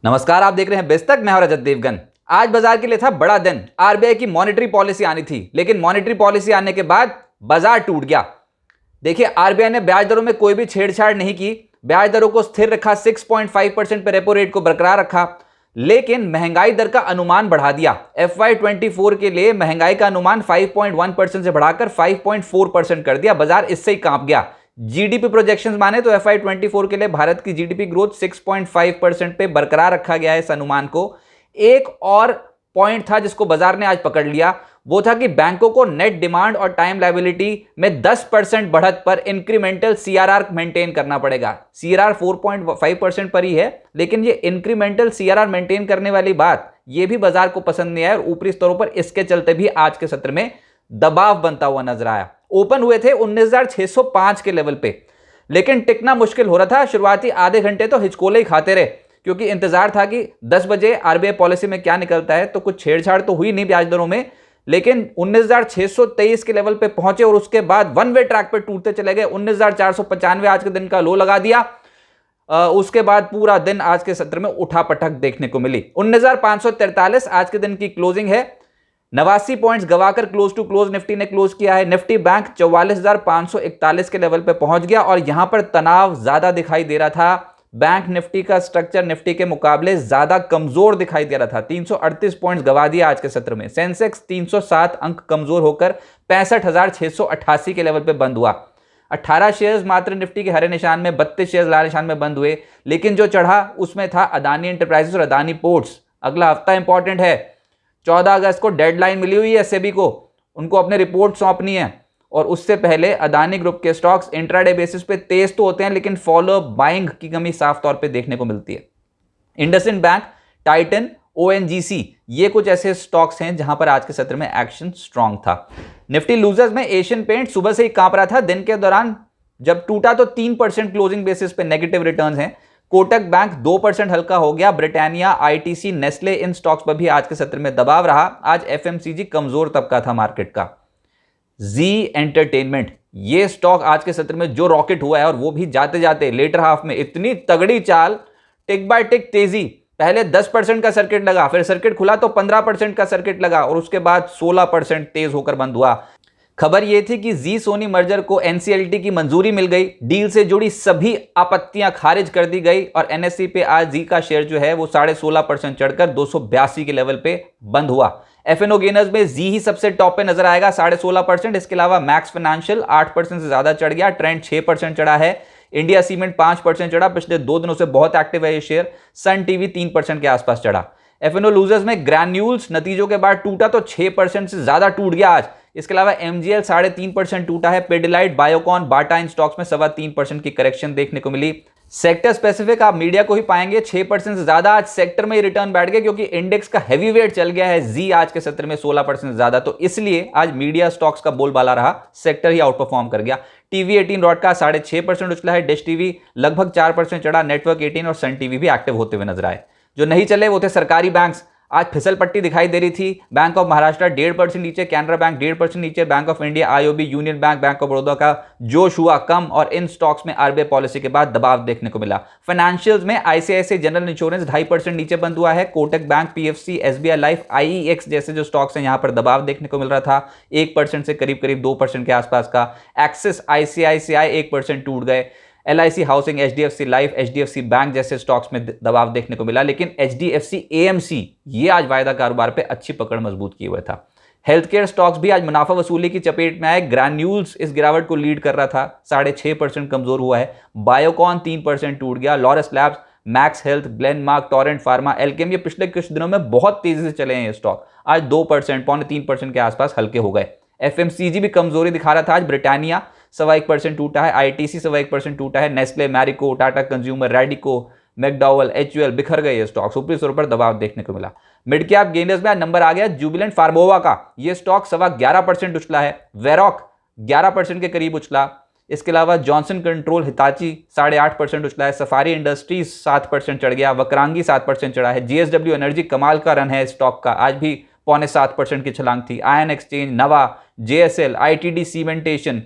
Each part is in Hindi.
नमस्कार, आप देख रहे हैं बेस्तक। मैं हूं रजत देवगन। आज बाजार के लिए था बड़ा दिन। आरबीआई की मॉनेटरी पॉलिसी आनी थी, लेकिन मॉनेटरी पॉलिसी आने के बाद बाजार टूट गया। देखिए, आरबीआई ने ब्याज दरों में कोई भी छेड़छाड़ नहीं की। ब्याज दरों को स्थिर रखा, 6.5% पर रेपो रेट को बरकरार रखा, लेकिन महंगाई दर का अनुमान बढ़ा दिया। FY24 के लिए महंगाई का अनुमान 5.1% से बढ़ाकर 5.4% कर दिया। बाजार इससे ही कांप गया। जीडीपी प्रोजेक्शंस माने तो FY24 के लिए भारत की जीडीपी ग्रोथ 6.5% पे बरकरार रखा गया है इस अनुमान को। एक और पॉइंट था जिसको बाजार ने आज पकड़ लिया, वो था कि बैंकों को नेट डिमांड और टाइम लायबिलिटी में 10% बढ़त पर इंक्रीमेंटल सीआरआर मेंटेन करना पड़ेगा। सीआरआर 4.5% पर ही है, लेकिन ये इंक्रीमेंटल सीआरआर मेंटेन करने वाली बात ये भी बाजार को पसंद नहीं आया और ऊपरी स्तरों पर इसके चलते भी आज के सत्र में दबाव बनता हुआ नजर आया। ओपन हुए थे 19,605 के लेवल पे, लेकिन टिकना मुश्किल हो रहा था। शुरुआती आधे घंटे तो हिचकोले ही खाते रहे, क्योंकि इंतजार था कि 10 बजे आरबीआई पॉलिसी में क्या निकलता है। तो कुछ छेड़छाड़ तो हुई नहीं ब्याज दरों में, लेकिन 19,623 के लेवल पे पहुंचे और उसके बाद वन वे ट्रैक पे टूटते चले गए। 19,495 आज के दिन का लो लगा दिया। उसके बाद पूरा दिन आज के सत्र में उठापटक देखने को मिली। 19,543 आज के दिन की क्लोजिंग है। 89 पॉइंट्स गवाकर क्लोज टू क्लोज निफ्टी ने क्लोज किया है। निफ्टी बैंक 44,541 के लेवल पे पहुंच गया और यहां पर तनाव ज्यादा दिखाई दे रहा था। बैंक निफ्टी का स्ट्रक्चर निफ्टी के मुकाबले ज्यादा कमजोर दिखाई दे रहा था। 338 पॉइंट्स गवा दिया आज के सत्र में। सेंसेक्स 307 अंक कमजोर होकर 65,688 के लेवल पे बंद हुआ। 18 शेयर्स मात्र निफ्टी के हरे निशान में, 32 शेयर्स लाल निशान में बंद हुए। लेकिन जो चढ़ा उसमें था अदानी एंटरप्राइजेस और अदानी पोर्ट्स। अगला हफ्ता इंपॉर्टेंट है। 14 अगस्त को डेडलाइन मिली हुई है सेबी को, उनको अपने रिपोर्ट सौंपनी है और उससे पहले अदानी ग्रुप के स्टॉक्स इंट्राडे बेसिस पे तेज तो होते हैं, लेकिन फॉलो बाइंग की कमी साफ तौर पे देखने को मिलती है। इंडसइंड बैंक, टाइटन, ओएनजीसी, ये कुछ ऐसे स्टॉक्स हैं जहां पर आज के सत्र में एक्शन स्ट्रांग था। निफ्टी लूजर्स में एशियन पेंट सुबह से ही कांप रहा था। दिन के दौरान जब टूटा तो 3% क्लोजिंग बेसिस पे नेगेटिव रिटर्न्स हैं। कोटक बैंक 2% हल्का हो गया। ब्रिटानिया, आईटीसी, नेस्ले, इन स्टॉक्स पर भी आज के सत्र में दबाव रहा। आज एफएमसीजी कमजोर तबका था मार्केट का। जी एंटरटेनमेंट, ये स्टॉक आज के सत्र में जो रॉकेट हुआ है, और वो भी जाते जाते लेटर हाफ में इतनी तगड़ी चाल, टिक बाय टिक तेजी। पहले 10% का सर्किट लगा, फिर सर्किट खुला तो 15% का सर्किट लगा और उसके बाद 16% तेज होकर बंद हुआ। खबर यह थी कि जी सोनी मर्जर को एनसीएलटी की मंजूरी मिल गई। डील से जुड़ी सभी आपत्तियां खारिज कर दी गई और एनएसई पे आज जी का शेयर जो है वो 16.5% चढ़कर 282 के लेवल पे बंद हुआ। एफएनओ गेनर्स में जी ही सबसे टॉप पे नजर आएगा, 16.5%। इसके अलावा मैक्स फाइनेंशियल 8% से ज्यादा चढ़ गया। ट्रेंड 6% चढ़ा है। इंडिया सीमेंट 5% चढ़ा, पिछले 2 दिनों से बहुत एक्टिव है ये शेयर। सन टीवी 3% के आसपास चढ़ा। एफएनओ लूजर्स में ग्रैन्यूल्स नतीजों के बाद टूटा तो 6% से ज्यादा टूट गया आज। इसके अलावा एमजीएल 3.5% टूटा है। पेडिलाइट, बायोकॉन, बाटा, इन स्टॉक्स में 3.25% की करेक्शन देखने को मिली। सेक्टर स्पेसिफिक आप मीडिया को ही पाएंगे। 6% से ज्यादा आज सेक्टर में ही रिटर्न बैठ गए, क्योंकि इंडेक्स का हैवी वेट चल गया है जी आज के सत्र में 16% से ज्यादा, तो इसलिए आज मीडिया स्टॉक्स का बोलबाला रहा। सेक्टर ही आउट परफॉर्म कर गया। टीवी 18 ब्रॉडकास्ट 6.5% उछला है। डिश टीवी लगभग 4% चढ़ा। नेटवर्क 18 और सन टीवी भी एक्टिव होते हुए नजर आए। जो नहीं चले वो थे सरकारी बैंक्स। आज फिसल पट्टी दिखाई दे रही थी। बैंक ऑफ महाराष्ट्र 1.5% नीचे, कैनरा बैंक 1.5% नीचे, bank of India, IOB, union bank, bank of Baroda का जोश हुआ कम और इन स्टॉक्स में आरबीआई पॉलिसी के बाद दबाव देखने को मिला। फाइनेंशियल्स में आईसीआईसीआई जनरल इंश्योरेंस 2.5% नीचे बंद हुआ है। Kotak bank, PFC, SBI life, IEX जैसे जो स्टॉक्स हैं यहां पर दबाव देखने को मिल रहा था। 1% से करीब 2% के आसपास का। एक्सिस, आईसीआईसीआई 1% टूट गए। LIC housing, HDFC life, HDFC bank जैसे स्टॉक्स में दबाव देखने को मिला, लेकिन एचडीएफसी एएमसी ये आज वायदा कारोबार पे अच्छी पकड़ मजबूत किए हुए था। हेल्थ केयर स्टॉक्स भी आज मुनाफा वसूली की चपेट में आए। ग्रैन्यूल्स इस गिरावट को लीड कर रहा था, 6.5% कमजोर हुआ है। बायोकॉन 3% टूट गया। Laurus labs, max health, Glenmark, Torrent pharma, Alkem, ये पिछले कुछ दिनों में बहुत तेजी से चले हैं ये स्टॉक। आज 2%, 2.25% के आसपास हल्के हो गए। एफएमसीजी भी कमजोरी दिखा रहा था आज। ब्रिटानिया 1.25% टूटा है। आईटीसी 1.25% टूटा है। Nestle, Marico, Tata consumer, Radico, McDowell, HUL बिखर गए ये स्टॉक्स। ऊपरी स्तर पर दबाव देखने को मिला। मिड कैप गेनर्स में नंबर आ गया जुबिलेंट फार्मोवा का। ये स्टॉक 11.25% उछला है। वेरॉक 11% के करीब उछला। इसके अलावा जॉनसन कंट्रोल, हिताची 8.5% उछला है। सफारी इंडस्ट्रीज 7% चढ़ गया। वक्रांगी 7% चढ़ा है। जीएसडब्ल्यू एनर्जी कमाल का रन है स्टॉक का, आज भी 6.25% की छलांग थी। आयन एक्सचेंज, नवा, जेएसएल, आईटीडी सीमेंटेशन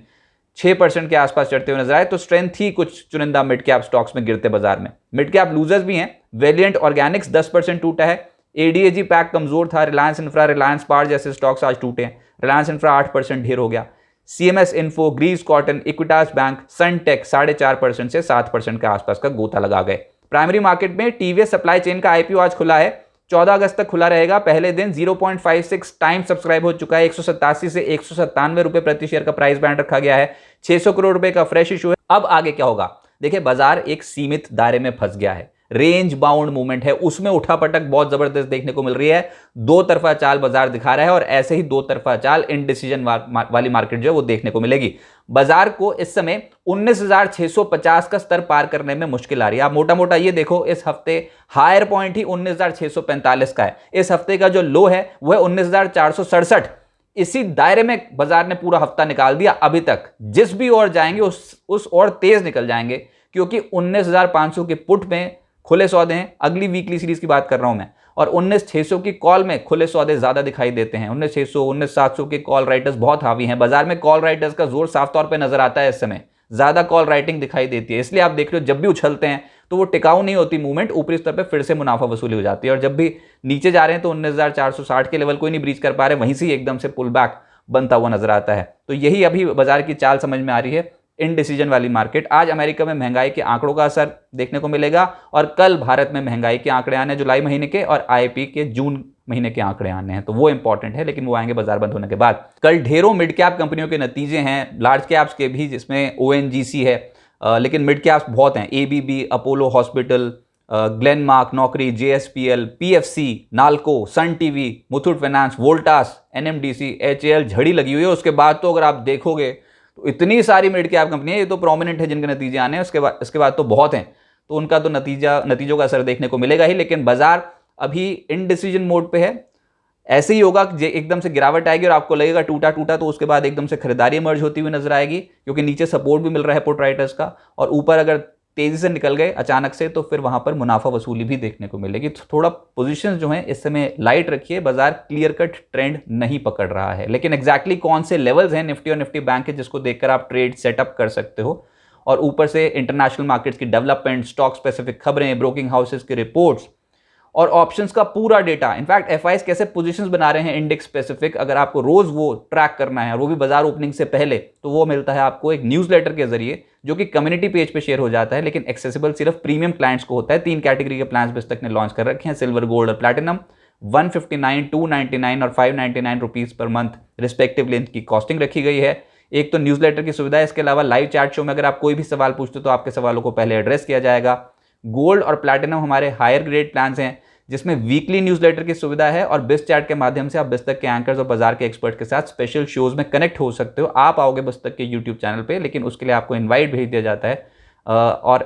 6% के आसपास चढ़ते हुए नजर आए। तो स्ट्रेंथ थी कुछ चुनिंदा मिड कैप स्टॉक्स में गिरते बाजार में। मिड कैप लूजर्स भी हैं। वेलिएंट ऑर्गेनिक्स 10% टूटा है। एडीएजी पैक कमजोर था। रिलायंस इंफ्रा, रिलायंस पावर जैसे स्टॉक्स आज टूटे हैं। रिलायंस इंफ्रा 8% ढेर हो गया। CMS info, Greaves Cotton, Equitas bank, Sunteck 4.5% से 7% के आसपास का गोता लगा गए। प्राइमरी मार्केट में टीवीएस सप्लाई चेन का आईपीओ आज खुला है, 14 अगस्त तक खुला रहेगा। पहले दिन 0.56 टाइम सब्सक्राइब हो चुका है। 187 से 197 रुपए प्रति शेयर का प्राइस बैंड रखा गया है। 600 करोड़ रुपए का फ्रेश इशू है। अब आगे क्या होगा? देखिए, बाजार एक सीमित दायरे में फंस गया है। रेंज बाउंड मूवमेंट है, उसमें उठापटक बहुत जबरदस्त देखने को मिल रही है। दो तरफा चाल बाजार दिखा रहा है और ऐसे ही दो तरफा चाल इनडिसीजन वाली मार्केट जो है वो देखने को मिलेगी। बाजार को इस समय 19,650 का स्तर पार करने में मुश्किल आ रही है। आप मोटा मोटा ये देखो, इस हफ्ते हायर पॉइंट ही 19,645 का है। इस हफ्ते का जो लो है वो है 19,467। इसी दायरे में बाजार ने पूरा हफ्ता निकाल दिया। अभी तक जिस भी ओर जाएंगे उस ओर तेज निकल जाएंगे, क्योंकि 19,500 के पुट में खुले सौदे हैं। अगली वीकली सीरीज की बात कर रहा हूं मैं। और 19,600 की कॉल में खुले सौदे ज्यादा दिखाई देते हैं। 19,600, 19,700 के कॉल राइटर्स बहुत हावी हैं। बाजार में कॉल राइटर्स का जोर साफ तौर पे नजर आता है। इस समय ज्यादा कॉल राइटिंग दिखाई देती है। इसलिए आप देख रहे हो, जब भी उछलते हैं तो वो टिकाऊ नहीं होती मूवमेंट, ऊपरी स्तर पे फिर से मुनाफा वसूली हो जाती है। और जब भी नीचे जा रहे हैं तो 19,460 के लेवल कोई नहीं ब्रीच कर पा रहे, वहीं से एकदम से पुल बैक बनता हुआ नजर आता है। तो यही अभी बाजार की चाल समझ में आ रही है, इनडिसीजन वाली मार्केट। आज अमेरिका में महंगाई के आंकड़ों का असर देखने को मिलेगा और कल भारत में महंगाई के आंकड़े आने हैं जुलाई महीने के, और आईपी के जून महीने के आंकड़े आने हैं। तो वो इंपॉर्टेंट है, लेकिन वो आएंगे बाजार बंद होने के बाद। कल ढेरों मिड कैप कंपनियों के नतीजे हैं, लार्ज कैप्स के भी, जिसमें ओएनजीसी है, लेकिन मिड कैप्स बहुत हैं। ABB, Apollo hospital, Glenmark, Naukri, JSPL, PFC, Nalco, Sun TV, Muthoot finance, Voltas, NMDC, HAL झड़ी लगी हुई है। उसके बाद तो अगर आप देखोगे तो इतनी सारी मिड कैप कंपनियां, ये तो प्रोमिनेंट है जिनके नतीजे आने हैं। उसके बाद तो बहुत हैं, तो उनका तो नतीजों का असर देखने को मिलेगा ही। लेकिन बाजार अभी इनडिसीजन मोड पे है। ऐसे ही होगा कि एकदम से गिरावट आएगी और आपको लगेगा टूटा टूटा, तो उसके बाद एकदम से खरीदारी इमर्ज होती हुई नजर आएगी, क्योंकि नीचे सपोर्ट भी मिल रहा है पुट राइटर्स का, और ऊपर अगर तेजी से निकल गए अचानक से तो फिर वहां पर मुनाफा वसूली भी देखने को मिलेगी। तो थोड़ा पोजीशंस जो हैं इस समय लाइट रखिए। बाजार क्लियर कट ट्रेंड नहीं पकड़ रहा है, लेकिन एग्जैक्टली कौन से लेवल्स हैं निफ्टी और निफ्टी बैंक के जिसको देखकर आप ट्रेड सेटअप कर सकते हो, और ऊपर से इंटरनेशनल मार्केट्स की डेवलपमेंट, स्टॉक स्पेसिफिक खबरें, ब्रोकिंग हाउसेस की रिपोर्ट्स और ऑप्शंस का पूरा डेटा। इनफैक्ट एफआईज कैसे पोजीशंस बना रहे हैं इंडेक्स स्पेसिफिक, अगर आपको रोज वो ट्रैक करना है, वो भी बाजार ओपनिंग से पहले, तो वो मिलता है आपको एक न्यूज़लेटर के जरिए, जो कि कम्युनिटी पेज पे शेयर हो जाता है, लेकिन एक्सेसिबल सिर्फ प्रीमियम क्लाइंट्स को होता है। 3 कैटेगरी के प्लान्स बिस्तक ने लॉन्च कर रखे हैं, सिल्वर, गोल्ड और प्लैटिनम। 159, 299 और 599 रुपीज पर मंथ रिस्पेक्टिवली इनकी कॉस्टिंग रखी गई है। एक तो न्यूज़लेटर की सुविधा है, इसके अलावा लाइव चैट शो में अगर आप कोई भी सवाल पूछते हो तो आपके सवालों को पहले एड्रेस किया जाएगा। गोल्ड और प्लैटिनम हमारे हायर ग्रेड प्लान्स हैं, जिसमें वीकली न्यूज़लेटर की सुविधा है, और बिस्ट चैट के माध्यम से आप बिस्तक के एंकर्स और बाजार के एक्सपर्ट के साथ स्पेशल शोज में कनेक्ट हो सकते हो। आप आओगे बिस्तक के यूट्यूब चैनल पे, लेकिन उसके लिए आपको इनवाइट भेज दिया जाता है। और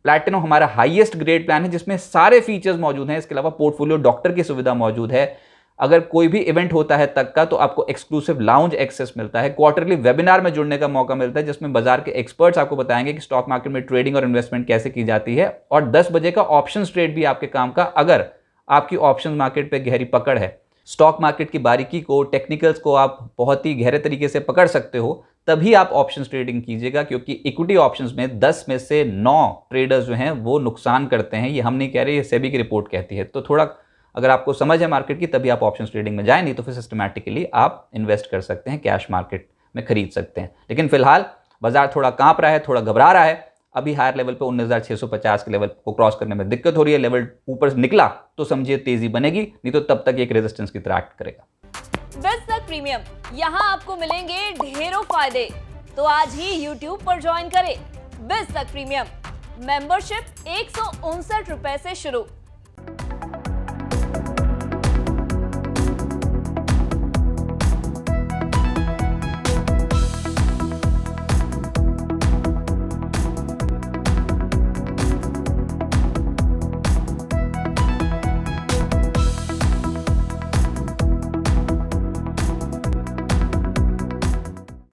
प्लैटिनम हमारा हाईएस्ट ग्रेड प्लान है, जिसमें सारे फीचर्स मौजूद हैं। इसके अलावा पोर्टफोलियो डॉक्टर की सुविधा मौजूद है। अगर कोई भी इवेंट होता है तक का, तो आपको एक्सक्लूसिव लाउंज एक्सेस मिलता है। क्वार्टरली वेबिनार में जुड़ने का मौका मिलता है, जिसमें बाजार के एक्सपर्ट्स आपको बताएंगे कि स्टॉक मार्केट में ट्रेडिंग और इन्वेस्टमेंट कैसे की जाती है। और 10 बजे का ऑप्शन ट्रेड भी आपके काम का, अगर आपकी ऑप्शन मार्केट पे गहरी पकड़ है, स्टॉक मार्केट की बारीकी को, टेक्निकल्स को आप बहुत ही गहरे तरीके से पकड़ सकते हो, तभी आप ऑप्शन ट्रेडिंग कीजिएगा। क्योंकि इक्विटी ऑप्शंस में 10 में से 9 ट्रेडर्स जो हैं वो नुकसान करते हैं। ये हम नहीं कह रहे, ये सेबी की रिपोर्ट कहती है। तो थोड़ा अगर आपको समझ है मार्केट की, तभी आप ऑप्शन ट्रेडिंग में जाए, नहीं तो फिर सिस्टमैटिकली आप इन्वेस्ट कर सकते हैं, कैश मार्केट में खरीद सकते हैं। लेकिन फिलहाल बाजार थोड़ा कांप रहा है, थोड़ा घबरा रहा है। अभी हायर लेवल पे 19,650 के लेवल को क्रॉस करने में दिक्कत हो रही है। लेवल ऊपर निकला तो समझिए तेजी बनेगी, नहीं तो तब तक एक रेजिस्टेंस की तरह एक्ट करेगा। बिस्तक प्रीमियम, यहाँ आपको मिलेंगे ढेरों फायदे, तो आज ही YouTube पर ज्वाइन करें। बिस्तक प्रीमियम मेंबरशिप 159 रुपए से शुरू।